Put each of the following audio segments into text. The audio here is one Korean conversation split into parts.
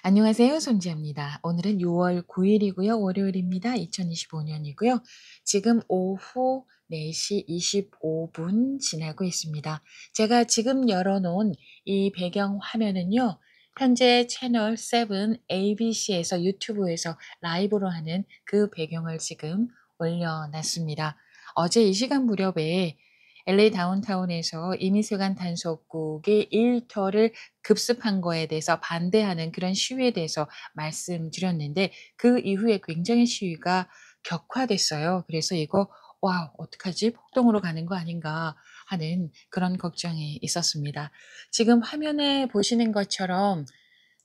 안녕하세요. 손지아입니다. 오늘은 6월 9일이고요. 월요일입니다. 2025년이고요. 지금 오후 4시 25분 지나고 있습니다. 제가 지금 열어놓은 이 배경 화면은요. 현재 채널 7 ABC에서 유튜브에서 라이브로 하는 그 배경을 지금 올려놨습니다. 어제 이 시간 무렵에 LA 다운타운에서 이민세관 단속국이 일터를 급습한 거에 대해서 반대하는 그런 시위에 대해서 말씀드렸는데 그 이후에 굉장히 시위가 격화됐어요. 그래서 이거 '와 어떡하지? 폭동으로 가는 거 아닌가.' 하는 그런 걱정이 있었습니다. 지금 화면에 보시는 것처럼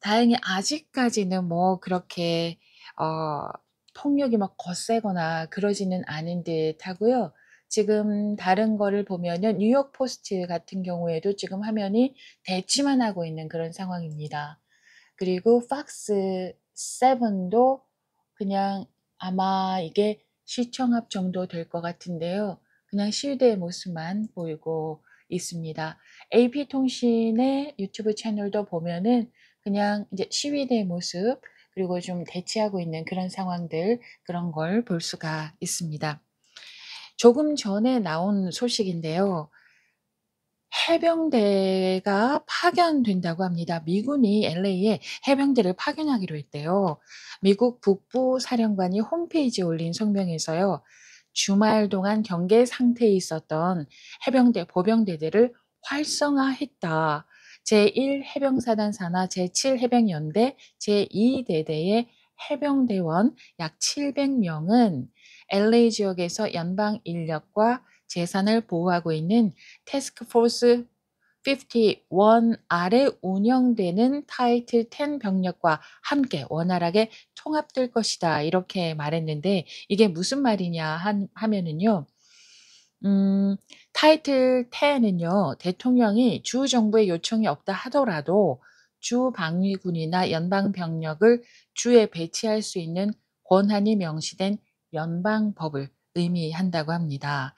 다행히 아직까지는 뭐 그렇게 어 폭력이 막 거세거나 그러지는 않은 듯하고요. 지금 다른 거를 보면은 뉴욕 포스트 같은 경우에도 지금 화면이 대치만 하고 있는 그런 상황입니다. 그리고 팍스 7도 그냥 아마 이게 시청 앞 정도 될 것 같은데요. 그냥 시위대의 모습만 보이고 있습니다. AP통신의 유튜브 채널도 보면은 그냥 이제 시위대의 모습 그리고 좀 대치하고 있는 그런 상황들 그런 걸 볼 수가 있습니다. 조금 전에 나온 소식인데요. 해병대가 파견된다고 합니다. 미군이 LA에 해병대를 파견하기로 했대요. 미국 북부 사령관이 홈페이지에 올린 성명에서요. 주말 동안 경계 상태에 있었던 해병대, 보병대들을 활성화했다. 제1 해병사단 산하 제7 해병연대 제2 대대의 해병대원 약 700명은 LA 지역에서 연방 인력과 재산을 보호하고 있는 태스크 포스 51 아래 운영되는 타이틀 10 병력과 함께 원활하게 통합될 것이다. 이렇게 말했는데 이게 무슨 말이냐 하면은요. 음 타이틀 10 은요. 대통령이 주 정부의 요청이 없다 하더라도 주 방위군이나 연방 병력을 주에 배치할 수 있는 권한이 명시된 연방법을 의미한다고 합니다.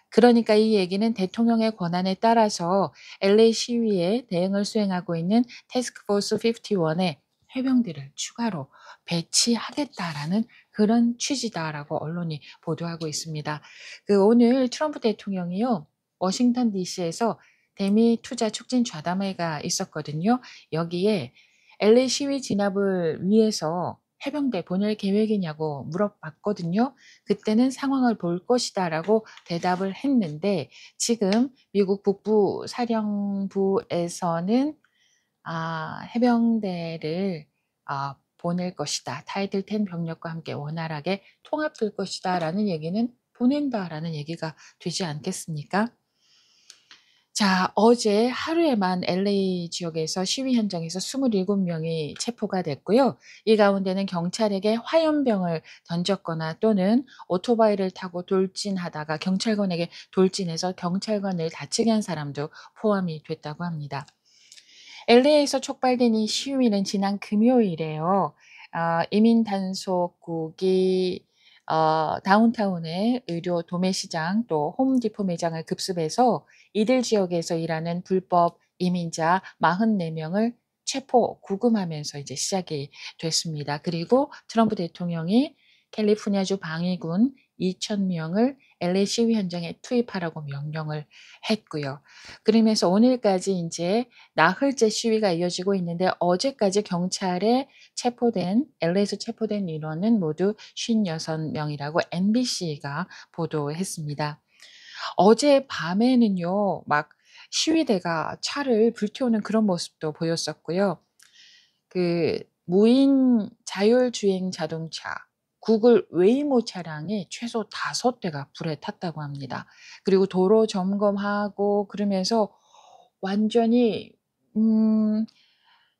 그러니까 이 얘기는 대통령의 권한에 따라서 LA 시위에 대응을 수행하고 있는 태스크 포스 51에 해병대를 추가로 배치하겠다라는 그런 취지다라고 언론이 보도하고 있습니다. 오늘 트럼프 대통령이요. 워싱턴 DC에서 대미 투자 촉진 좌담회가 있었거든요. 여기에 LA 시위 진압을 위해서 해병대 보낼 계획이냐고 물어봤거든요. 그때는 상황을 볼 것이다라고 대답을 했는데 지금 미국 북부 사령부에서는 해병대를 보낼 것이다. 타이틀 10 병력과 함께 원활하게 통합될 것이다라는 얘기는 보낸다라는 얘기가 되지 않겠습니까? 자, 어제 하루에만 LA 지역에서 시위 현장에서 27명이 체포가 됐고요. 이 가운데는 경찰에게 화염병을 던졌거나 또는 오토바이를 타고 돌진하다가 경찰관에게 돌진해서 경찰관을 다치게 한 사람도 포함이 됐다고 합니다. LA에서 촉발된 이 시위는 지난 금요일에요. 이민 단속국이 다운타운의 의료 도매시장 또 홈디포 매장을 급습해서 이들 지역에서 일하는 불법 이민자 44명을 체포, 구금하면서 이제 시작이 됐습니다. 그리고 트럼프 대통령이 캘리포니아주 방위군 2,000명을 LA 시위 현장에 투입하라고 명령을 했고요. 그러면서 오늘까지 인제 나흘째 시위가 이어지고 있는데 어제까지 경찰에 체포된 LA에서 체포된 인원은 모두 56명이라고 NBC가 보도했습니다. 어젯밤에는요. 막 시위대가 차를 불태우는 그런 모습도 보였었고요. 무인 자율주행 자동차 구글 웨이모 차량이 최소 5 대가 불에 탔다고 합니다. 그리고 도로 점검하고 그러면서 완전히 음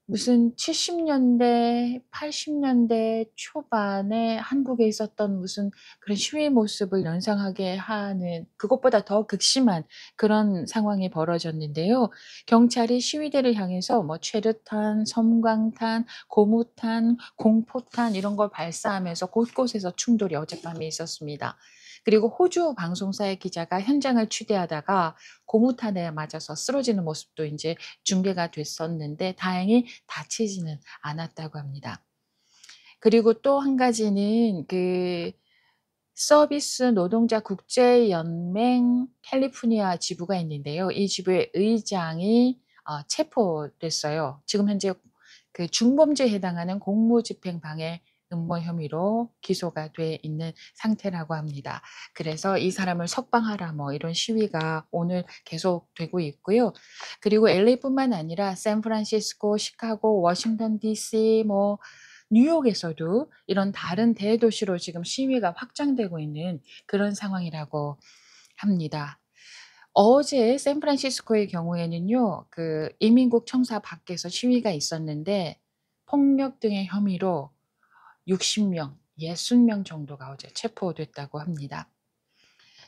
무슨 70 년대 80 년대 초반에 한국에 있었던 무슨 그런 시위 모습을 연상하게 하는 그것보다 더 극심한 그런 상황이 벌어졌는데요. 경찰이 시위대를 향해서 뭐 최루탄, 섬광탄, 고무탄, 공포탄 이런 걸 발사하면서 곳곳에서 충돌이 어젯밤에 있었습니다. 그리고 호주 방송사의 기자가 현장을 취재하다가 고무탄에 맞아서 쓰러지는 모습도 인제 중계가 됐었는데 다행히 다치지는 않았다고 합니다. 그리고 또 한 가지는 서비스 노동자 국제연맹 캘리포니아 지부가 있는데요. 이 지부의 의장이 체포됐어요. 지금 현재 중범죄에 해당하는 공무집행 방해 음모 혐의로 기소가 돼 있는 상태라고 합니다. 그래서 "이 사람을 석방하라." 뭐 이런 시위가 오늘 계속되고 있고요. 그리고 LA뿐만 아니라 샌프란시스코, 시카고, 워싱턴 DC, 뭐 뉴욕에서도 이런 다른 대도시로 지금 시위가 확장되고 있는 그런 상황이라고 합니다. 어제 샌프란시스코의 경우에는요. 이민국 청사 밖에서 시위가 있었는데 폭력 등의 혐의로 60 명, 60명 정도가 어제 체포됐다고 합니다.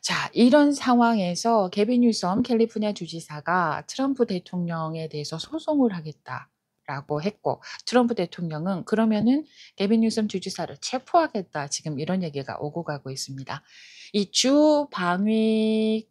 자, 이런 상황에서 게빈 뉴섬 캘리포니아 주지사가 트럼프 대통령에 대해서 소송을 하겠다라고 했고, 트럼프 대통령은 그러면은 게빈 뉴섬 주지사를 체포하겠다, 지금 이런 얘기가 오고 가고 있습니다. 이 주 방위권에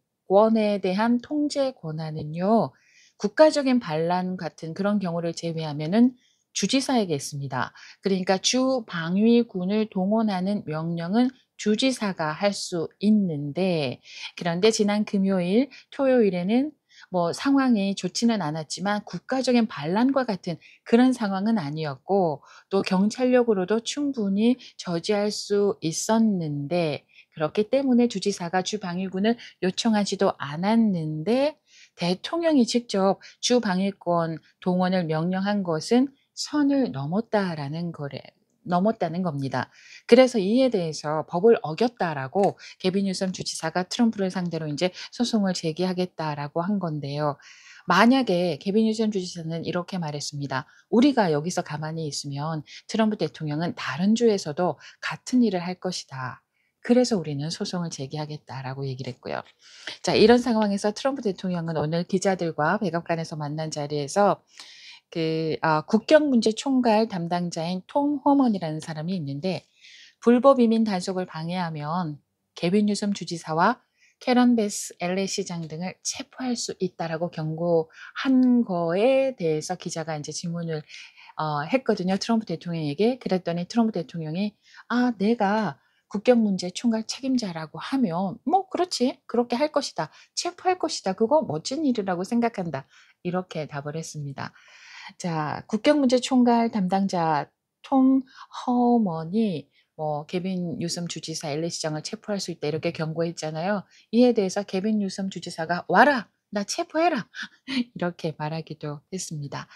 대한 통제 권한은요, 국가적인 반란 같은 그런 경우를 제외하면은 주지사에게 있습니다. 그러니까 주 방위군을 동원하는 명령은 주지사가 할 수 있는데, 그런데 지난 금요일, 토요일에는 뭐 상황이 좋지는 않았지만 국가적인 반란과 같은 그런 상황은 아니었고, 또 경찰력으로도 충분히 저지할 수 있었는데, 그렇기 때문에 주지사가 주방위군을 요청하지도 않았는데 대통령이 직접 주방위권 동원을 명령한 것은 선을 넘었다는 겁니다. 그래서 이에 대해서 법을 어겼다라고 게빈 뉴섬 주지사가 트럼프를 상대로 인제 소송을 제기하겠다라고 한 건데요. 만약에 게빈 뉴섬 주지사는 이렇게 말했습니다. "우리가 여기서 가만히 있으면 트럼프 대통령은 다른 주에서도 같은 일을 할 것이다. 그래서 우리는 소송을 제기하겠다."라고 얘기를 했고요. 자, 이런 상황에서 트럼프 대통령은 오늘 기자들과 백악관에서 만난 자리에서 국경 문제 총괄 담당자인 톰 호먼이라는 사람이 있는데, 불법 이민 단속을 방해하면 게빈 뉴섬 주지사와 캐런 베스 LA 시장 등을 체포할 수 있다라고 경고한 거에 대해서 기자가 인제 질문을 했거든요, 트럼프 대통령에게. 그랬더니 트럼프 대통령이 "아, 내가 국경 문제 총괄 책임자라고 하면 뭐 그렇지. 그렇게 할 것이다. 체포할 것이다. 그거 멋진 일이라고 생각한다." 이렇게 답을 했습니다. 자, 국경 문제 총괄 담당자 톰 허먼이 뭐 "게빈 뉴섬 주지사 LA 시장을 체포할 수 있다." 이렇게 경고했잖아요. 이에 대해서 게빈 뉴섬 주지사가 "와라. 나 체포해라." 이렇게 말하기도 했습니다.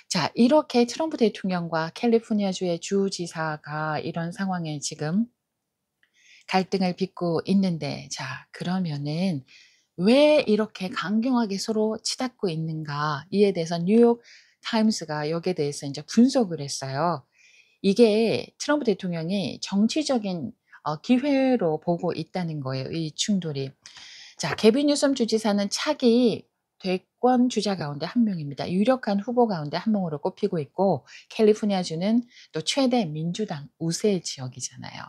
자, 이렇게 트럼프 대통령과 캘리포니아주의 주지사가 이런 상황에 지금 갈등을 빚고 있는데, 자, 그러면은 왜 이렇게 강경하게 서로 치닫고 있는가? 이에 대해서 뉴욕 타임스가 여기에 대해서 인제 분석을 했어요. 이게 트럼프 대통령이 정치적인 기회로 보고 있다는 거예요, 이 충돌이. 자, 게빈 뉴섬 주지사는 차기 대권 주자 가운데 한 명입니다. 유력한 후보 가운데 한 명으로 꼽히고 있고, 캘리포니아주는 또 최대 민주당 우세 지역이잖아요.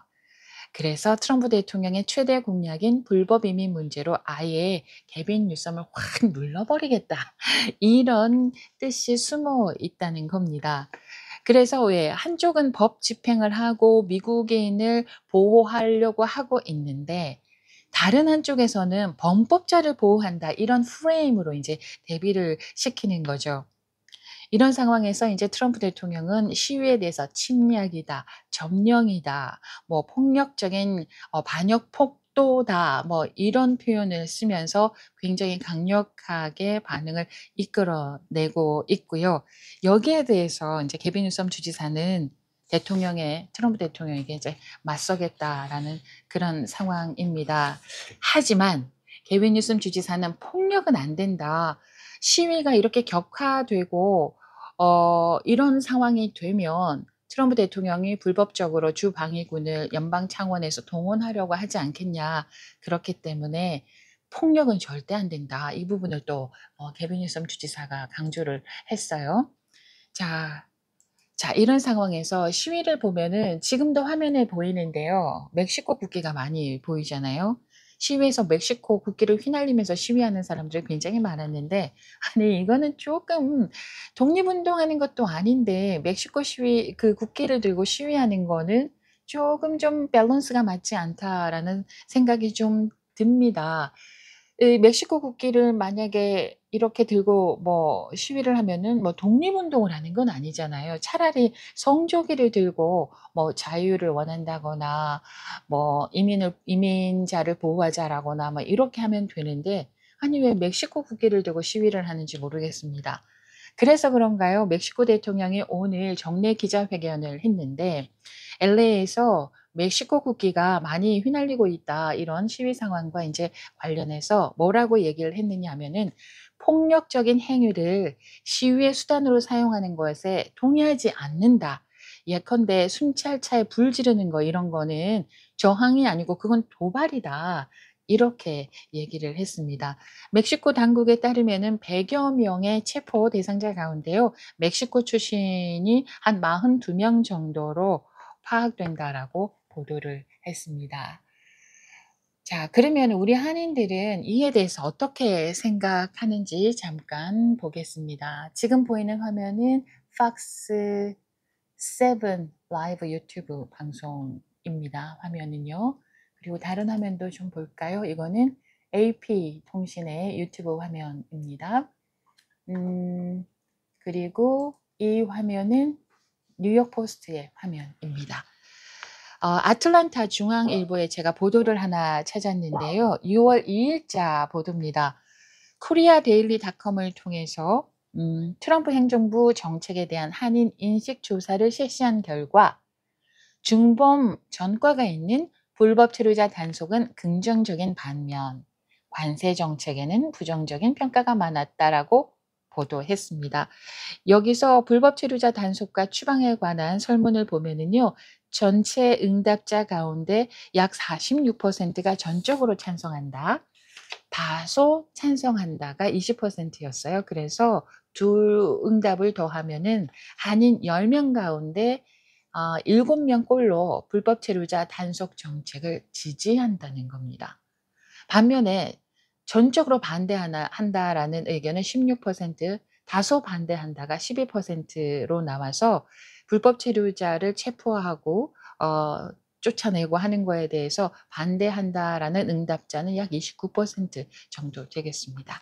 그래서 트럼프 대통령의 최대 공약인 불법 이민 문제로 아예 "게빈 뉴섬을 확 눌러버리겠다." 이런 뜻이 숨어 있다는 겁니다. 그래서 왜 한쪽은 법 집행을 하고 미국인을 보호하려고 하고 있는데, 다른 한쪽에서는 "범법자를 보호한다." 이런 프레임으로 인제 대비를 시키는 거죠. 이런 상황에서 인제 트럼프 대통령은 시위에 대해서 "침략이다. 점령이다. 뭐 폭력적인 반역 폭도다." 뭐 이런 표현을 쓰면서 굉장히 강력하게 반응을 이끌어내고 있고요. 여기에 대해서 인제 게빈 뉴섬 주지사는 트럼프 대통령에게 이제 "맞서겠다."라는 그런 상황입니다. 하지만 게빈 뉴섬 주지사는 "폭력은 안 된다. 시위가 이렇게 격화되고 이런 상황이 되면 트럼프 대통령이 불법적으로 주 방위군을 연방 차원에서 동원하려고 하지 않겠냐. 그렇기 때문에 폭력은 절대 안 된다." 이 부분을 또 게빈 뉴섬 주지사가 강조를 했어요. 자, 자, 이런 상황에서 시위를 보면은 지금도 화면에 보이는데요. 멕시코 국기가 많이 보이잖아요. 시위에서 멕시코 국기를 휘날리면서 시위하는 사람들이 굉장히 많았는데, 아니 이거는 조금 독립운동하는 것도 아닌데 멕시코 시위 그 국기를 들고 시위하는 거는 조금 좀 '밸런스가 맞지 않다.'라는 생각이 좀 듭니다. 이 멕시코 국기를 만약에 이렇게 들고 뭐 시위를 하면은 뭐 독립운동을 하는 건 아니잖아요. 차라리 성조기를 들고 뭐 자유를 원한다거나 뭐 이민자를 보호하자라거나 뭐 이렇게 하면 되는데, 아니 왜 멕시코 국기를 들고 시위를 하는지 모르겠습니다. 그래서 그런가요? 멕시코 대통령이 오늘 정례 기자회견을 했는데 LA에서 멕시코 국기가 많이 휘날리고 있다. 이런 시위 상황과 인제 관련해서 뭐라고 얘기를 했느냐 하면은 "폭력적인 행위를 시위의 수단으로 사용하는 것에 동의하지 않는다. 예컨대 순찰차에 불 지르는 거 이런 거는 저항이 아니고 그건 도발이다." 이렇게 얘기를 했습니다. 멕시코 당국에 따르면은 100여 명의 체포 대상자 가운데요, 멕시코 출신이 한 42명 정도로 파악된다라고 보도를 했습니다. 자, 그러면 우리 한인들은 이에 대해서 어떻게 생각하는지 잠깐 보겠습니다. 지금 보이는 화면은 팍스 7 라이브 유튜브 방송입니다. 화면은요. 그리고 다른 화면도 좀 볼까요? 이거는 AP 통신의 유튜브 화면입니다. 그리고 이 화면은 뉴욕 포스트의 화면입니다. 아틀란타 중앙일보에 제가 보도를 하나 찾았는데요. 6월 2일자 보도입니다. 코리아 데일리닷컴을 통해서 트럼프 행정부 정책에 대한 한인 인식 조사를 실시한 결과 중범 전과가 있는 불법 체류자 단속은 긍정적인 반면 관세 정책에는 부정적인 평가가 많았다라고 보도했습니다. 여기서 불법 체류자 단속과 추방에 관한 설문을 보면은요, 전체 응답자 가운데 약 46%가 전적으로 찬성한다, 다소 찬성한다가 20%였어요. 그래서 두 응답을 더하면은 한인 10명 가운데 7명 꼴로 불법 체류자 단속 정책을 지지한다는 겁니다. 반면에 전적으로 반대하나 한다라는 의견은 16%, 다소 반대한다가 12%로 나와서 불법 체류자를 체포하고 쫓아내고 하는 거에 대해서 반대한다라는 응답자는 약 29% 정도 되겠습니다.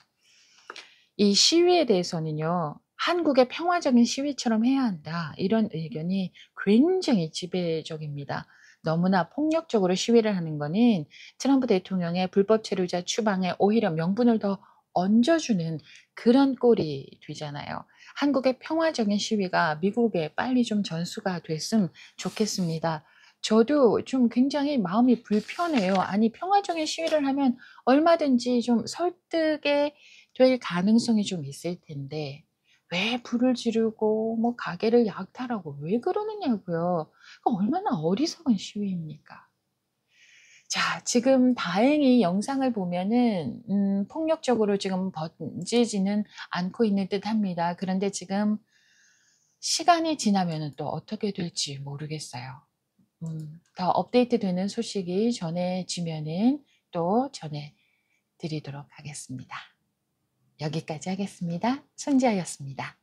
이 시위에 대해서는요, "한국의 평화적인 시위처럼 해야 한다." 이런 의견이 굉장히 지배적입니다. 너무나 폭력적으로 시위를 하는 거는 트럼프 대통령의 불법 체류자 추방에 오히려 명분을 더 얹어주는 그런 꼴이 되잖아요. 한국의 평화적인 시위가 미국에 빨리 좀 전수가 됐으면 좋겠습니다. 저도 좀 굉장히 마음이 불편해요. 아니 평화적인 시위를 하면 얼마든지 좀 설득의 될 가능성이 좀 있을 텐데 왜 불을 지르고 뭐 가게를 약탈하고 왜 그러느냐고요. 그 얼마나 어리석은 시위입니까. 자, 지금 다행히 영상을 보면은 폭력적으로 지금 번지지는 않고 있는 듯합니다. 그런데 지금 시간이 지나면은 또 어떻게 될지 모르겠어요. 더 업데이트되는 소식이 전해지면은 또 전해 드리도록 하겠습니다. 여기까지 하겠습니다. 손지아였습니다.